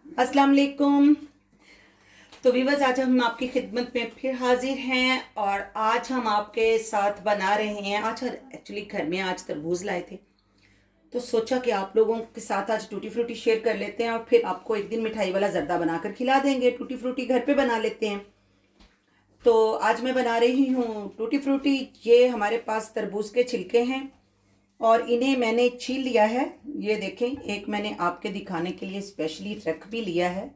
अस्सलाम वालेकुम। तो व्यूअर्स, आज हम आपकी खिदमत में फिर हाजिर हैं और आज हम आपके साथ बना रहे हैं। आज एक्चुअली घर में आज तरबूज लाए थे, तो सोचा कि आप लोगों के साथ आज टूटी फ्रूटी शेयर कर लेते हैं और फिर आपको एक दिन मिठाई वाला जर्दा बनाकर खिला देंगे। टूटी फ्रूटी घर पे बना लेते हैं। तो आज मैं बना रही हूँ टूटी फ्रूटी। ये हमारे पास तरबूज के छिलके हैं और इन्हें मैंने छील लिया है। ये देखें, एक मैंने आपके दिखाने के लिए स्पेशली रख भी लिया है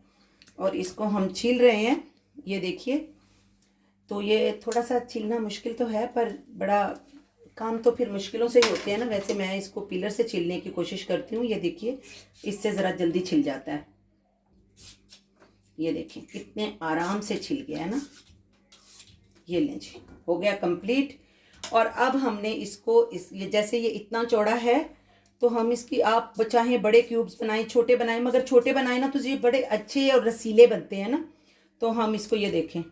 और इसको हम छील रहे हैं। ये देखिए, तो ये थोड़ा सा छीलना मुश्किल तो है, पर बड़ा काम तो फिर मुश्किलों से ही होते हैं ना। वैसे मैं इसको पीलर से छीलने की कोशिश करती हूँ। ये देखिए, इससे ज़रा जल्दी छिल जाता है। ये देखें कितने आराम से छिल गया है ना। ये लें जी, हो गया कंप्लीट। और अब हमने इसको ये जैसे ये इतना चौड़ा है, तो हम इसकी आप चाहें बड़े क्यूब्स बनाएं, छोटे बनाएं, मगर छोटे बनाएं ना तो ये बड़े अच्छे और रसीले बनते हैं ना। तो हम इसको ये देखें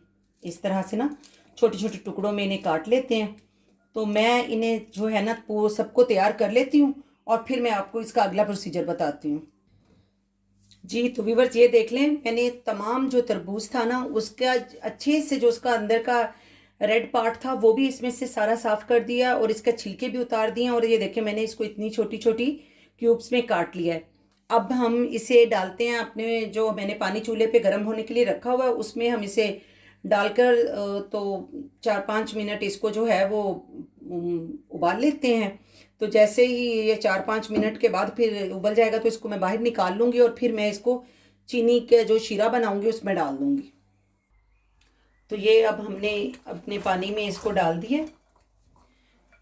इस तरह से ना छोटे छोटे टुकड़ों में इन्हें काट लेते हैं। तो मैं इन्हें जो है ना वो सबको तैयार कर लेती हूँ और फिर मैं आपको इसका अगला प्रोसीजर बताती हूँ। जी, तो व्यूवर्स ये देख लें, मैंने तमाम जो तरबूज था ना उसका अच्छे से जो उसका अंदर का रेड पार्ट था वो भी इसमें से सारा साफ कर दिया और इसका छिलके भी उतार दिए। और ये देखें, मैंने इसको इतनी छोटी छोटी क्यूब्स में काट लिया है। अब हम इसे डालते हैं अपने जो मैंने पानी चूल्हे पे गर्म होने के लिए रखा हुआ है उसमें हम इसे डालकर तो 4-5 मिनट इसको जो है वो उबाल लेते हैं। तो जैसे ही ये 4-5 मिनट के बाद फिर उबल जाएगा तो इसको मैं बाहर निकाल लूँगी और फिर मैं इसको चीनी के जो शीरा बनाऊँगी उसमें डाल दूँगी। तो ये अब हमने अपने पानी में इसको डाल दिया।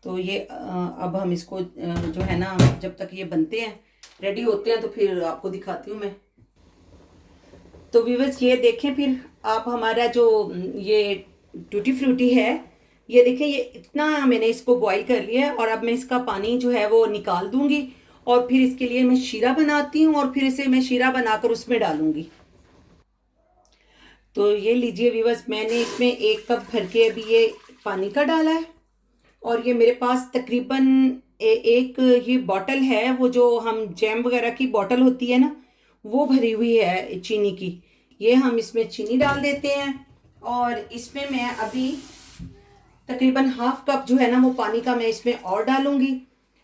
तो ये अब हम इसको जो है ना जब तक ये बनते हैं रेडी होते हैं तो फिर आपको दिखाती हूँ मैं। तो व्यूअर्स ये देखें, फिर आप हमारा जो ये टूटी फ्रूटी है, ये देखें, ये इतना मैंने इसको बॉईल कर लिया है और अब मैं इसका पानी जो है वो निकाल दूंगी और फिर इसके लिए मैं शीरा बनाती हूँ और फिर इसे मैं शीरा बनाकर उसमें डालूंगी। तो ये लीजिए व्यूअर्स, मैंने इसमें 1 कप भर के अभी ये पानी का डाला है और ये मेरे पास तकरीबन एक ये बॉटल है, वो जो हम जैम वगैरह की बॉटल होती है ना वो भरी हुई है चीनी की। ये हम इसमें चीनी डाल देते हैं और इसमें मैं अभी तकरीबन 1/2 कप जो है ना वो पानी का मैं इसमें और डालूंगी।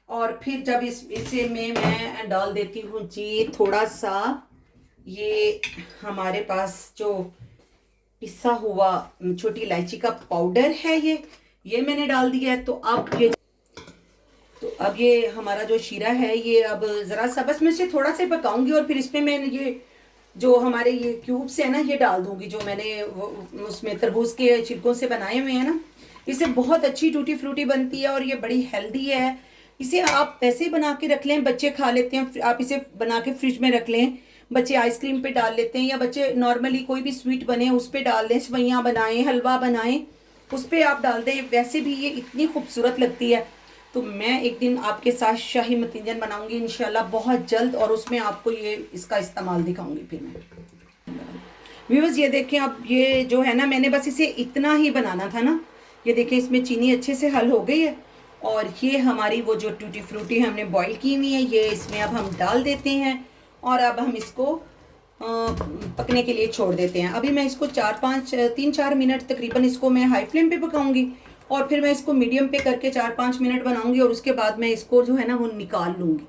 और फिर जब इसे में मैं डाल देती हूँ जी थोड़ा सा ये हमारे पास जो पिसा हुआ छोटी इलायची का पाउडर है, ये मैंने डाल दिया है। तो अब ये हमारा जो शीरा है ये अब ज़रा सा बस मैं इसे थोड़ा सा पकाऊंगी और फिर इसमें मैं ये जो हमारे ये क्यूब्स है ना ये डाल दूंगी जो मैंने उसमें तरबूज के छिलकों से बनाए हुए हैं ना। इससे बहुत अच्छी टूटी फ्रूटी बनती है और ये बड़ी हेल्दी है। इसे आप वैसे ही बना के रख लें, बच्चे खा लेते हैं। आप इसे बना के फ्रिज में रख लें, बच्चे आइसक्रीम पे डाल लेते हैं या बच्चे नॉर्मली कोई भी स्वीट बने उस पर डाल दें, सेवइयाँ बनाएं, हलवा बनाएं, उस पर आप डाल दें। वैसे भी ये इतनी खूबसूरत लगती है। तो मैं एक दिन आपके साथ शाही मतीजन बनाऊंगी इंशाल्लाह बहुत जल्द और उसमें आपको ये इसका इस्तेमाल दिखाऊंगी फिर मैं। व्यूअर्स ये देखें, अब ये जो है ना मैंने बस इसे इतना ही बनाना था ना। ये देखें, इसमें चीनी अच्छे से हल हो गई है और ये हमारी वो जो टूटी फ्रूटी हमने बॉईल की हुई है ये इसमें अब हम डाल देते हैं और अब हम इसको पकने के लिए छोड़ देते हैं। अभी मैं इसको 3-4 मिनट तकरीबन इसको मैं हाई फ्लेम पे पकाऊंगी और फिर मैं इसको मीडियम पे करके 4-5 मिनट बनाऊंगी और उसके बाद मैं इसको जो है ना वो निकाल लूँगी।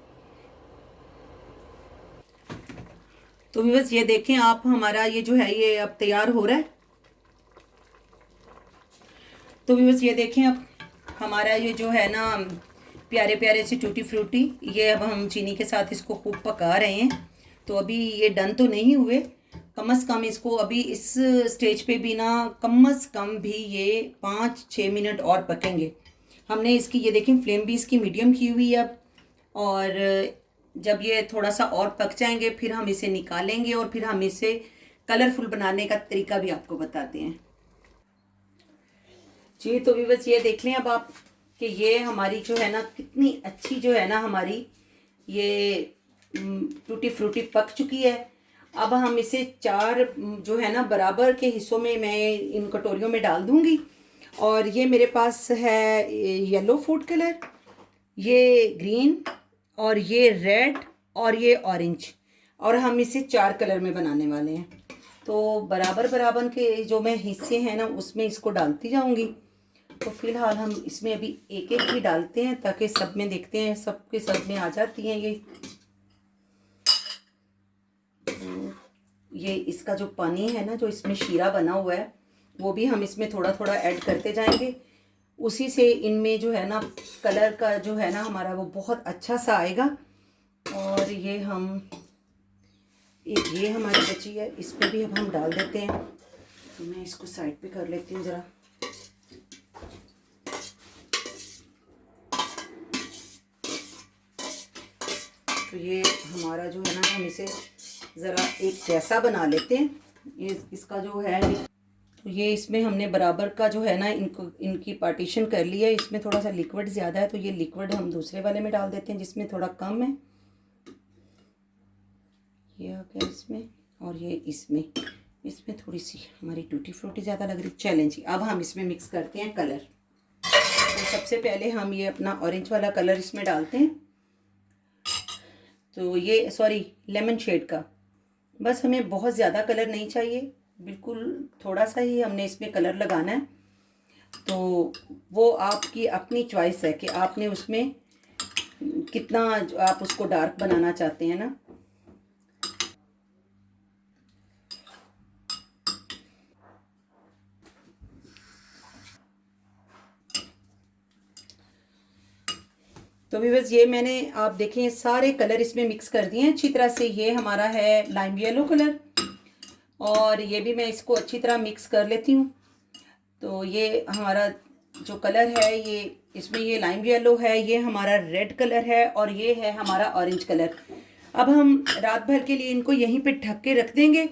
तो बस ये देखें आप, हमारा ये जो है ये अब तैयार हो रहा है। तो बस ये देखें, अब हमारा ये जो है ना प्यारे प्यारे सी टूटी फ्रूटी, ये अब हम चीनी के साथ इसको खूब पका रहे हैं। तो अभी ये डन तो नहीं हुए, कम से कम इसको अभी इस स्टेज पे भी ना कम से कम भी ये 5-6 मिनट और पकेंगे। हमने इसकी ये देखें फ्लेम भी इसकी मीडियम की हुई है अब। और जब ये थोड़ा सा और पक जाएंगे फिर हम इसे निकालेंगे और फिर हम इसे कलरफुल बनाने का तरीका भी आपको बताते हैं। जी, तो भी बस ये देख लें अब आप कि ये हमारी जो है ना कितनी अच्छी जो है ना हमारी ये टूटी फ्रूटी पक चुकी है। अब हम इसे 4 जो है ना बराबर के हिस्सों में मैं इन कटोरियों में डाल दूंगी। और ये मेरे पास है येलो फूड कलर, ये ग्रीन और ये रेड और ये ऑरेंज। और हम इसे 4 कलर में बनाने वाले हैं। तो बराबर बराबर के जो मैं हिस्से हैं ना उसमें इसको डालती जाऊंगी। तो फिलहाल हम इसमें अभी एक एक ही डालते हैं ताकि सब में देखते हैं, सब के सब में आ जाती हैं ये। ये इसका जो पानी है ना, जो इसमें शीरा बना हुआ है, वो भी हम इसमें थोड़ा थोड़ा ऐड करते जाएंगे। उसी से इनमें जो है ना कलर का जो है ना हमारा वो बहुत अच्छा सा आएगा। और ये हम एक ये हमारी बची है, इस पर भी अब हम डाल देते हैं। तो मैं इसको साइड पे कर लेती हूँ ज़रा। तो ये हमारा जो है ना हम इसे ज़रा एक जैसा बना लेते हैं। ये इसका जो है तो ये इसमें हमने बराबर का जो है ना इनकी पार्टीशन कर लिया है। इसमें थोड़ा सा लिक्विड ज़्यादा है तो ये लिक्विड हम दूसरे वाले में डाल देते हैं जिसमें थोड़ा कम है। ये आ गया इसमें, और ये इसमें थोड़ी सी हमारी टूटी फ्रूटी ज़्यादा लग रही। चलें जी, अब हम इसमें मिक्स करते हैं कलर। तो सबसे पहले हम ये अपना ऑरेंज वाला कलर इसमें डालते हैं। तो ये लेमन शेड का, बस हमें बहुत ज़्यादा कलर नहीं चाहिए, बिल्कुल थोड़ा सा ही हमने इसमें कलर लगाना है। तो वो आपकी अपनी चॉइस है कि आपने उसमें कितना आप उसको डार्क बनाना चाहते हैं ना। तो भी बस ये मैंने आप देखें सारे कलर इसमें मिक्स कर दिए हैं अच्छी तरह से। ये हमारा है लाइम येलो कलर, और ये भी मैं इसको अच्छी तरह मिक्स कर लेती हूँ। तो ये हमारा जो कलर है ये इसमें ये लाइम येलो है, ये हमारा रेड कलर है, और ये है हमारा ऑरेंज कलर। अब हम रात भर के लिए इनको यहीं पे ढक के रख देंगे,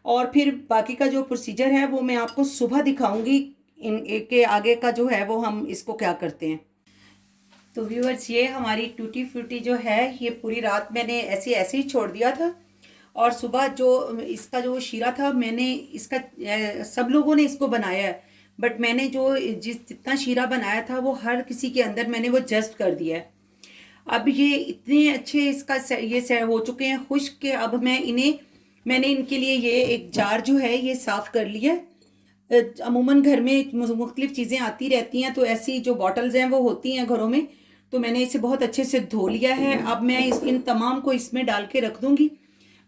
और फिर बाकी का जो प्रोसीजर है वो मैं आपको सुबह दिखाऊंगी। इन के आगे का जो है वो हम इसको क्या करते हैं। तो व्यूअर्स, ये हमारी टूटी फ्रूटी जो है ये पूरी रात मैंने ऐसे ही छोड़ दिया था, और सुबह जो इसका जो शीरा था मैंने इसका सब लोगों ने इसको बनाया है, बट मैंने जो जितना शीरा बनाया था वो हर किसी के अंदर मैंने वो जस्ट कर दिया है। अब ये इतने अच्छे इसका ये हो चुके हैं खुश्क के अब मैंने इनके लिए ये एक जार जो है ये साफ़ कर लिया है। अमूमन घर में मुख्तलिफ चीज़ें आती रहती हैं, तो ऐसी जो बॉटल्स हैं वो होती हैं घरों में, तो मैंने इसे बहुत अच्छे से धो लिया है। अब मैं इन तमाम को इसमें डाल के रख दूँगी।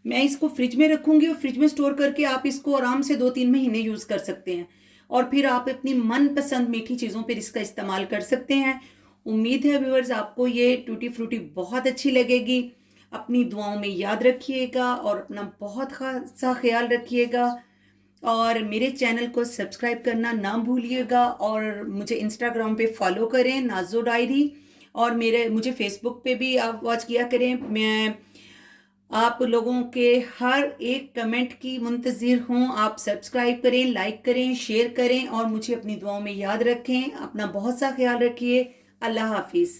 मैं इसको फ्रिज में रखूँगी, और फ्रिज में स्टोर करके आप इसको आराम से 2-3 महीने यूज़ कर सकते हैं, और फिर आप अपनी मनपसंद मीठी चीज़ों पर इसका इस्तेमाल कर सकते हैं। उम्मीद है व्यूअर्स आपको ये टूटी फ्रूटी बहुत अच्छी लगेगी। अपनी दुआओं में याद रखिएगा और अपना बहुत खासा ख्याल रखिएगा, और मेरे चैनल को सब्सक्राइब करना ना भूलिएगा, और मुझे इंस्टाग्राम पे फॉलो करें नाज़ो डायरी, और मुझे फेसबुक पे भी आप वॉच किया करें। मैं आप लोगों के हर एक कमेंट की मुंतज़िर हूँ। आप सब्सक्राइब करें, लाइक करें, शेयर करें, और मुझे अपनी दुआओं में याद रखें। अपना बहुत सा ख्याल रखिए। अल्लाह हाफिज़।